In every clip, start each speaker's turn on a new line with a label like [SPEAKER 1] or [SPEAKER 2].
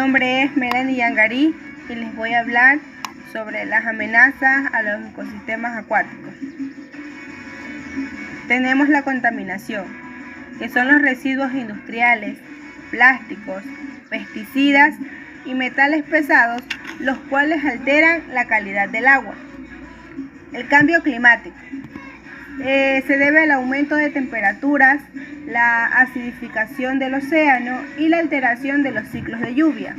[SPEAKER 1] nombre es Melanie Yangarí y les voy a hablar sobre las amenazas a los ecosistemas acuáticos. Tenemos la contaminación, que son los residuos industriales, plásticos, pesticidas y metales pesados, los cuales alteran la calidad del agua. El cambio climático se debe al aumento de temperaturas, la acidificación del océano y la alteración de los ciclos de lluvia.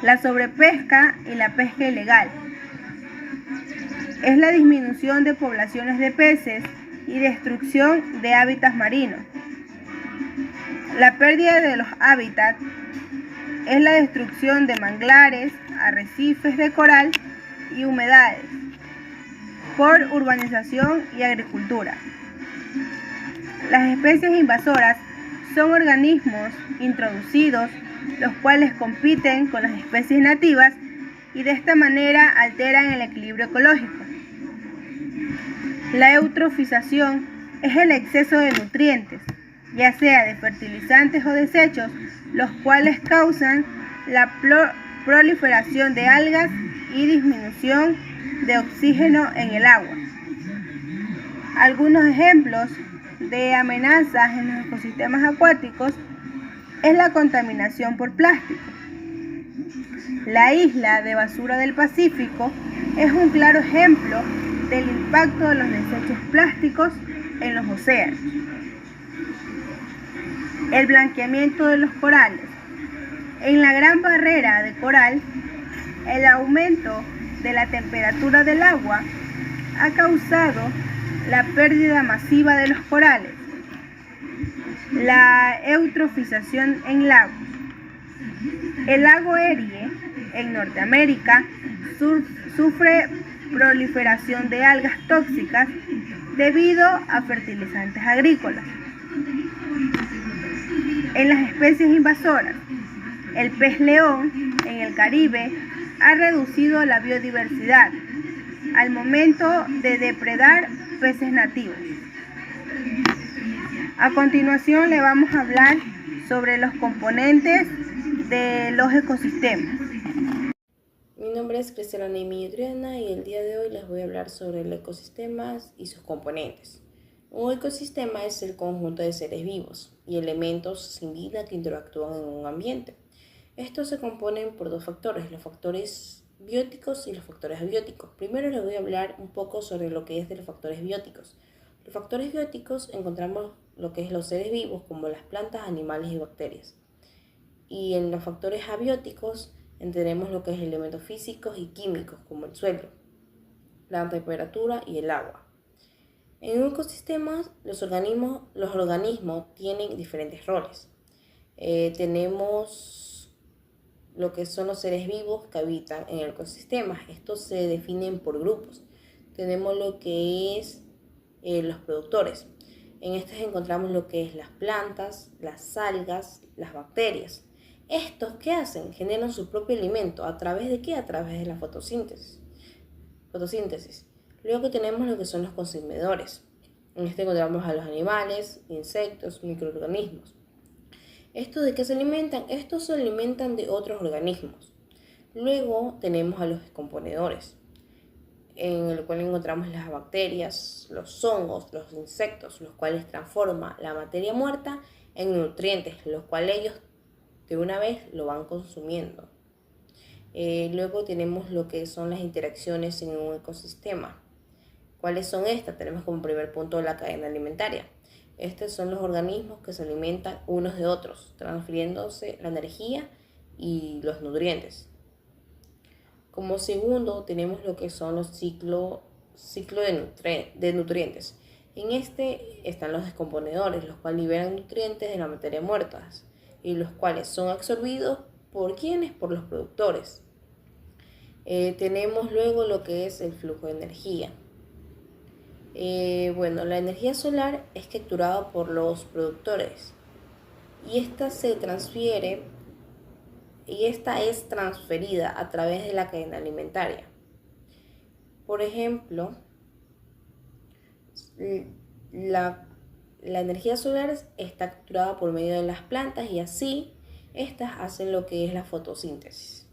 [SPEAKER 1] La sobrepesca y la pesca ilegal es la disminución de poblaciones de peces y destrucción de hábitats marinos. La pérdida de los hábitats es la destrucción de manglares, arrecifes de coral y humedales por urbanización y agricultura. Las especies invasoras son organismos introducidos, los cuales compiten con las especies nativas y de esta manera alteran el equilibrio ecológico. La eutrofización es el exceso de nutrientes, ya sea de fertilizantes o desechos, los cuales causan la proliferación de algas y disminución de oxígeno en el agua. Algunos ejemplos de amenazas en los ecosistemas acuáticos es la contaminación por plástico. La isla de basura del Pacífico es un claro ejemplo del impacto de los desechos plásticos en los océanos. El blanqueamiento de los corales. En la Gran Barrera de Coral, el aumento de la temperatura del agua ha causado la pérdida masiva de los corales. La eutrofización en lagos. El lago Erie, en Norteamérica, sufre proliferación de algas tóxicas debido a fertilizantes agrícolas. En las especies invasoras, el pez león en el Caribe ha reducido la biodiversidad al momento de depredar peces nativos. A continuación le vamos a hablar sobre los componentes de los ecosistemas.
[SPEAKER 2] Mi nombre es Cristiana Noemí Adriana y el día de hoy les voy a hablar sobre el ecosistema y sus componentes. Un ecosistema es el conjunto de seres vivos y elementos sin vida que interactúan en un ambiente. Estos se componen por dos factores, los factores bióticos y los factores abióticos. Primero les voy a hablar un poco sobre lo que es de los factores bióticos. Los factores bióticos encontramos lo que es los seres vivos como las plantas, animales y bacterias. Y en los factores abióticos entendemos lo que es elementos físicos y químicos como el suelo, la temperatura y el agua. En un ecosistema los organismos tienen diferentes roles. Tenemos lo que son los seres vivos que habitan en el ecosistema. Estos se definen por grupos. Tenemos lo que es los productores. En estos encontramos lo que es las plantas, las algas, las bacterias. ¿Estos qué hacen? Generan su propio alimento. ¿A través de qué? A través de la fotosíntesis. Luego tenemos lo que son los consumidores. En este encontramos a los animales, insectos, microorganismos. ¿Estos de qué se alimentan? Estos se alimentan de otros organismos. Luego tenemos a los descomponedores, en el cual encontramos las bacterias, los hongos, los insectos, los cuales transforman la materia muerta en nutrientes, los cuales ellos de una vez lo van consumiendo. Luego tenemos lo que son las interacciones en un ecosistema. ¿Cuáles son estas? Tenemos como primer punto la cadena alimentaria. Estos son los organismos que se alimentan unos de otros, transfiriéndose la energía y los nutrientes. Como segundo tenemos lo que son los ciclo de nutrientes. En este están los descomponedores, los cuales liberan nutrientes de la materia muerta y los cuales son absorbidos ¿por quiénes? Por los productores. Tenemos luego lo que es el flujo de energía. La energía solar es capturada por los productores y esta es transferida a través de la cadena alimentaria. Por ejemplo, la energía solar está capturada por medio de las plantas y así Estas hacen lo que es la fotosíntesis.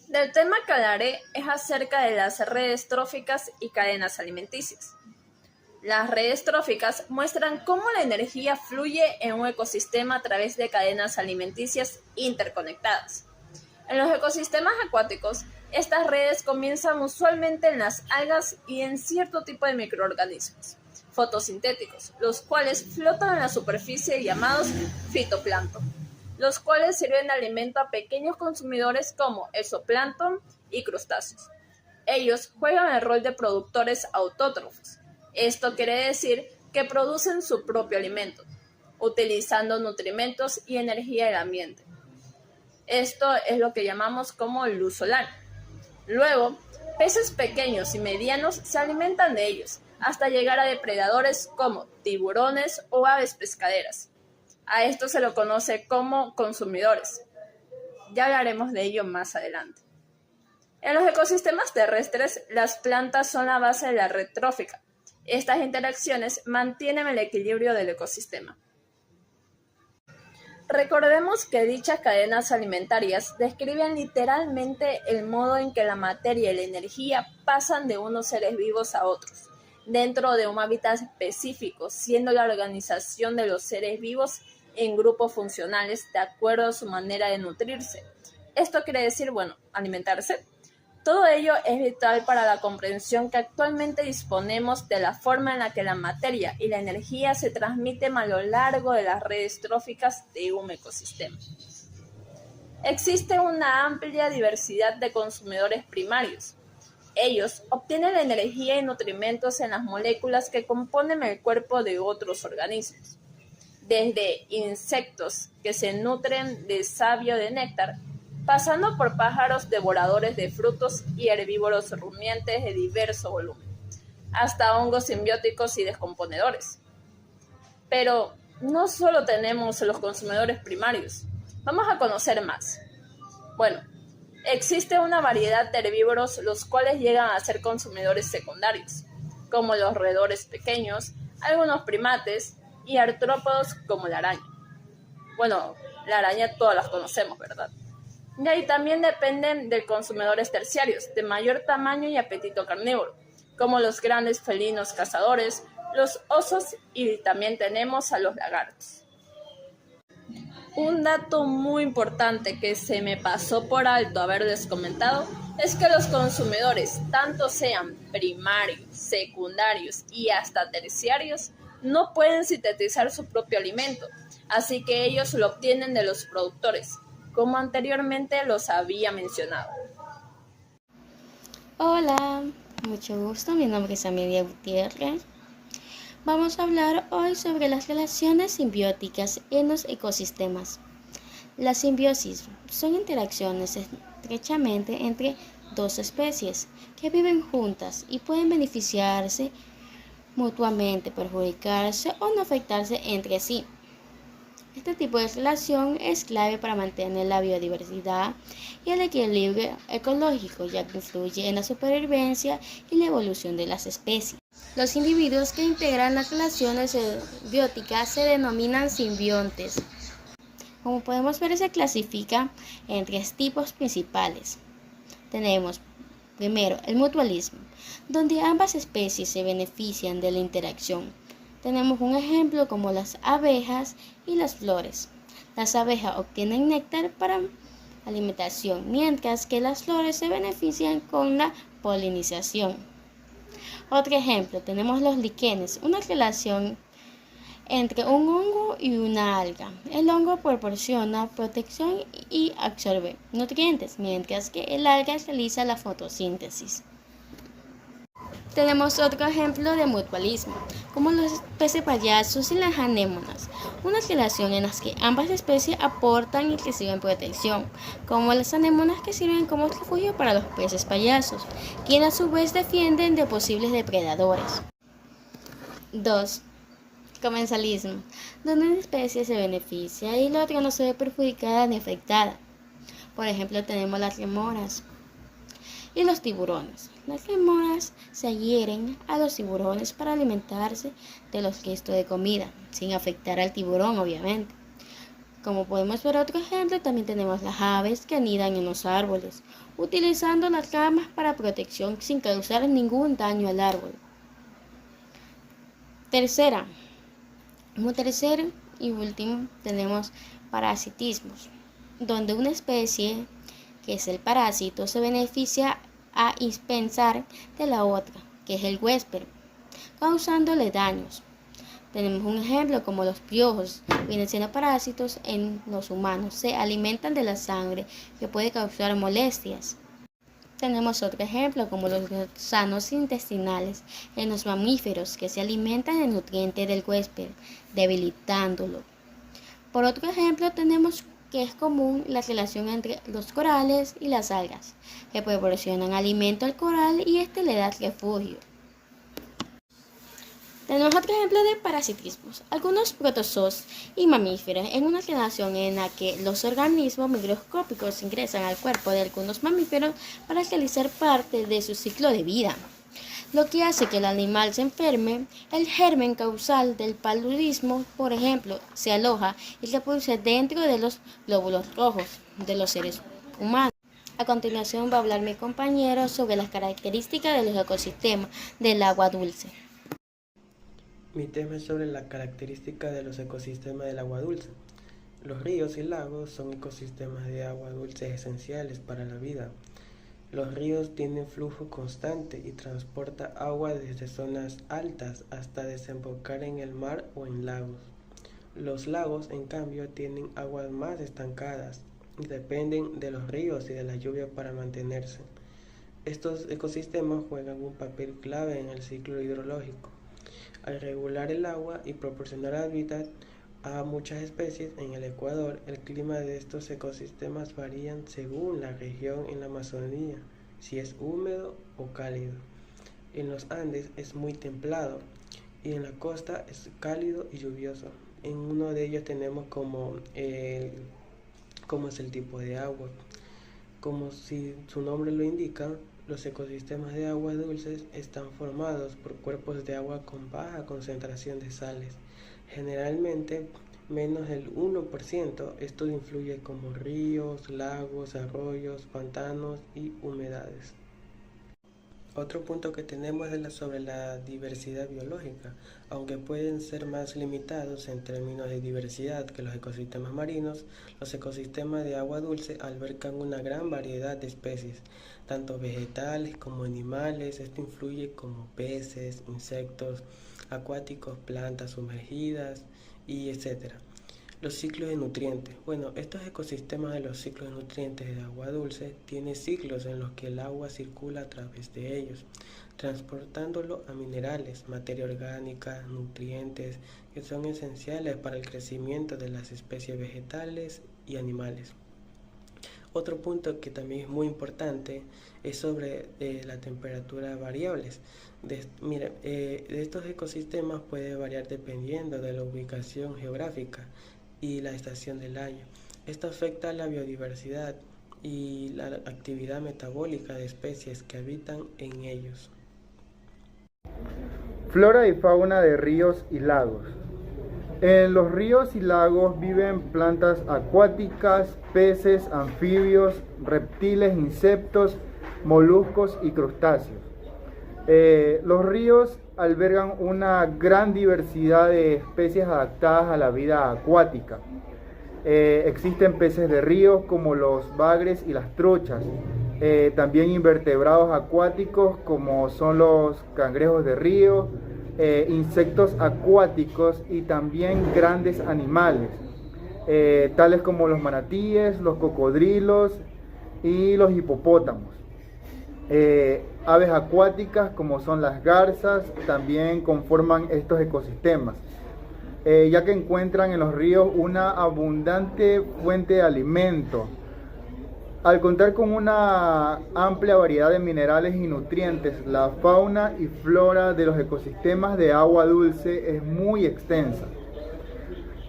[SPEAKER 3] Del tema que hablaré es acerca de las redes tróficas y cadenas alimenticias. Las redes tróficas muestran cómo la energía fluye en un ecosistema a través de cadenas alimenticias interconectadas. En los ecosistemas acuáticos, estas redes comienzan usualmente en las algas y en cierto tipo de microorganismos fotosintéticos, los cuales flotan en la superficie llamados fitoplancton, los cuales sirven de alimento a pequeños consumidores como el zooplancton y crustáceos. Ellos juegan el rol de productores autótrofos. Esto quiere decir que producen su propio alimento, utilizando nutrimentos y energía del ambiente. Esto es lo que llamamos como luz solar. Luego, peces pequeños y medianos se alimentan de ellos, hasta llegar a depredadores como tiburones o aves pescaderas. A esto se lo conoce como consumidores. Ya hablaremos de ello más adelante. En los ecosistemas terrestres, las plantas son la base de la red trófica. Estas interacciones mantienen el equilibrio del ecosistema. Recordemos que dichas cadenas alimentarias describen literalmente el modo en que la materia y la energía pasan de unos seres vivos a otros, dentro de un hábitat específico, siendo la organización de los seres vivos en grupos funcionales de acuerdo a su manera de nutrirse. Esto quiere decir, alimentarse. Todo ello es vital para la comprensión que actualmente disponemos de la forma en la que la materia y la energía se transmiten a lo largo de las redes tróficas de un ecosistema. Existe una amplia diversidad de consumidores primarios. Ellos obtienen la energía y nutrimentos en las moléculas que componen el cuerpo de otros organismos, desde insectos que se nutren de savia o de néctar, pasando por pájaros devoradores de frutos y herbívoros rumiantes de diverso volumen, hasta hongos simbióticos y descomponedores. Pero no solo tenemos los consumidores primarios, vamos a conocer más. Existe una variedad de herbívoros los cuales llegan a ser consumidores secundarios, como los roedores pequeños, algunos primates y artrópodos como la araña. La araña todas las conocemos, ¿verdad? Y ahí también dependen de consumidores terciarios, de mayor tamaño y apetito carnívoro, como los grandes felinos cazadores, los osos y también tenemos a los lagartos. Un dato muy importante que se me pasó por alto haberles comentado es que los consumidores, tanto sean primarios, secundarios y hasta terciarios, no pueden sintetizar su propio alimento, así que ellos lo obtienen de los productores, como anteriormente los había mencionado.
[SPEAKER 4] Hola, mucho gusto, mi nombre es Amelia Gutiérrez. Vamos a hablar hoy sobre las relaciones simbióticas en los ecosistemas. La simbiosis son interacciones estrechamente entre dos especies que viven juntas y pueden beneficiarse mutuamente, perjudicarse o no afectarse entre sí. Este tipo de relación es clave para mantener la biodiversidad y el equilibrio ecológico, ya que influye en la supervivencia y la evolución de las especies. Los individuos que integran las relaciones simbióticas se denominan simbiontes. Como podemos ver, se clasifica en tres tipos principales. Tenemos primero el mutualismo, donde ambas especies se benefician de la interacción. Tenemos un ejemplo como las abejas y las flores. Las abejas obtienen néctar para alimentación, mientras que las flores se benefician con la polinización. Otro ejemplo, tenemos los líquenes, una relación entre un hongo y una alga. El hongo proporciona protección y absorbe nutrientes, mientras que el alga realiza la fotosíntesis. Tenemos otro ejemplo de mutualismo, como los peces payasos y las anémonas, una relación en la que ambas especies aportan y reciben protección, como las anémonas que sirven como refugio para los peces payasos, quienes a su vez defienden de posibles depredadores. 2. Comensalismo, donde una especie se beneficia y la otra no se ve perjudicada ni afectada. Por ejemplo, tenemos las remoras y los tiburones. Las remoras se adhieren a los tiburones para alimentarse de los restos de comida, sin afectar al tiburón, obviamente. Como podemos ver otro ejemplo, también tenemos las aves que anidan en los árboles, utilizando las ramas para protección sin causar ningún daño al árbol. Como tercero y último, tenemos parasitismos, donde una especie, que es el parásito, se beneficia a expensas de la otra, que es el huésped, causándole daños. Tenemos un ejemplo como los piojos, vienen siendo parásitos en los humanos, se alimentan de la sangre, que puede causar molestias. Tenemos otro ejemplo como los gusanos intestinales en los mamíferos, que se alimentan del nutriente del huésped, debilitándolo. Por otro ejemplo, tenemos que es común la relación entre los corales y las algas, que proporcionan alimento al coral y este le da refugio. Tenemos otro ejemplo de parasitismos. Algunos protozoos y mamíferos en una relación en la que los organismos microscópicos ingresan al cuerpo de algunos mamíferos para realizar parte de su ciclo de vida, lo que hace que el animal se enferme. El germen causal del paludismo, por ejemplo, se aloja y se produce dentro de los glóbulos rojos de los seres humanos. A continuación va a hablar mi compañero sobre las características de los ecosistemas del agua dulce.
[SPEAKER 5] Mi tema es sobre la característica de los ecosistemas del agua dulce. Los ríos y lagos son ecosistemas de agua dulce esenciales para la vida. Los ríos tienen flujo constante y transporta agua desde zonas altas hasta desembocar en el mar o en lagos. Los lagos, en cambio, tienen aguas más estancadas y dependen de los ríos y de la lluvia para mantenerse. Estos ecosistemas juegan un papel clave en el ciclo hidrológico. Al regular el agua y proporcionar hábitat a muchas especies en el Ecuador, el clima de estos ecosistemas varían según la región. En la Amazonía, si es húmedo o cálido. En los Andes es muy templado y en la costa es cálido y lluvioso. En uno de ellos tenemos cómo es el tipo de agua. Como si su nombre lo indica, los ecosistemas de aguas dulces están formados por cuerpos de agua con baja concentración de sales, generalmente menos del 1%. Esto influye como ríos, lagos, arroyos, pantanos y humedales. Otro punto que tenemos es sobre la diversidad biológica. Aunque pueden ser más limitados en términos de diversidad que los ecosistemas marinos, los ecosistemas de agua dulce albergan una gran variedad de especies, tanto vegetales como animales. Esto influye como peces, insectos acuáticos, plantas sumergidas y etc. Los ciclos de nutrientes. Estos ecosistemas de los ciclos de nutrientes de agua dulce tienen ciclos en los que el agua circula a través de ellos, transportándolo a minerales, materia orgánica, nutrientes que son esenciales para el crecimiento de las especies vegetales y animales. Otro punto que también es muy importante es sobre la temperatura variables. De estos ecosistemas puede variar dependiendo de la ubicación geográfica y la estación del año. Esto afecta a la biodiversidad y la actividad metabólica de especies que habitan en ellos.
[SPEAKER 6] Flora y fauna de ríos y lagos. En los ríos y lagos viven plantas acuáticas, peces, anfibios, reptiles, insectos, moluscos y crustáceos. Los ríos albergan una gran diversidad de especies adaptadas a la vida acuática. Existen peces de río como los bagres y las truchas, también invertebrados acuáticos como son los cangrejos de río, insectos acuáticos y también grandes animales, tales como los manatíes, los cocodrilos y los hipopótamos. Aves acuáticas como son las garzas también conforman estos ecosistemas, ya que encuentran en los ríos una abundante fuente de alimento. Al contar con una amplia variedad de minerales y nutrientes, la fauna y flora de los ecosistemas de agua dulce es muy extensa.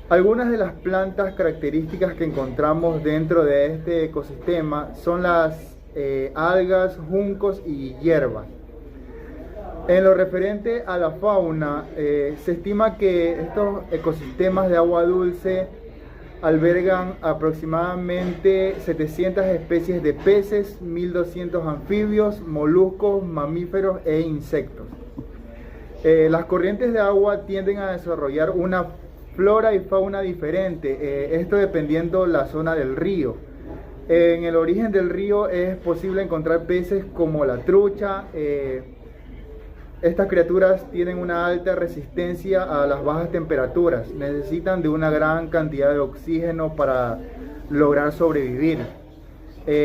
[SPEAKER 6] Algunas de las plantas características que encontramos dentro de este ecosistema son las algas, juncos y hierbas. En lo referente a la fauna, se estima que estos ecosistemas de agua dulce albergan aproximadamente 700 especies de peces, 1200 anfibios, moluscos, mamíferos e insectos. Las corrientes de agua tienden a desarrollar una flora y fauna diferente, esto dependiendo la zona del río. En el origen del río es posible encontrar peces como la trucha. Estas criaturas tienen una alta resistencia a las bajas temperaturas, necesitan de una gran cantidad de oxígeno para lograr sobrevivir.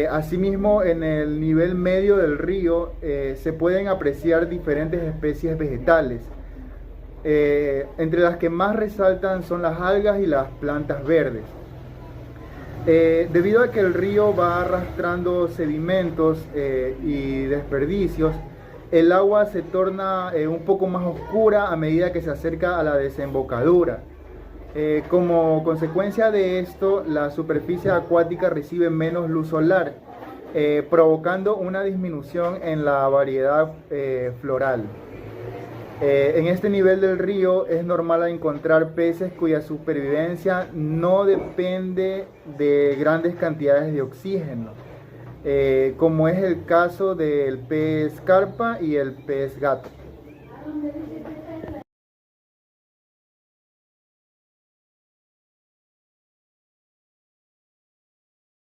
[SPEAKER 6] Asimismo, en el nivel medio del río se pueden apreciar diferentes especies vegetales. Entre las que más resaltan son las algas y las plantas verdes. Debido a que el río va arrastrando sedimentos y desperdicios, el agua se torna un poco más oscura a medida que se acerca a la desembocadura. Como consecuencia de esto, la superficie acuática recibe menos luz solar, provocando una disminución en la variedad floral. En este nivel del río es normal encontrar peces cuya supervivencia no depende de grandes cantidades de oxígeno, como es el caso del pez carpa y el pez gato.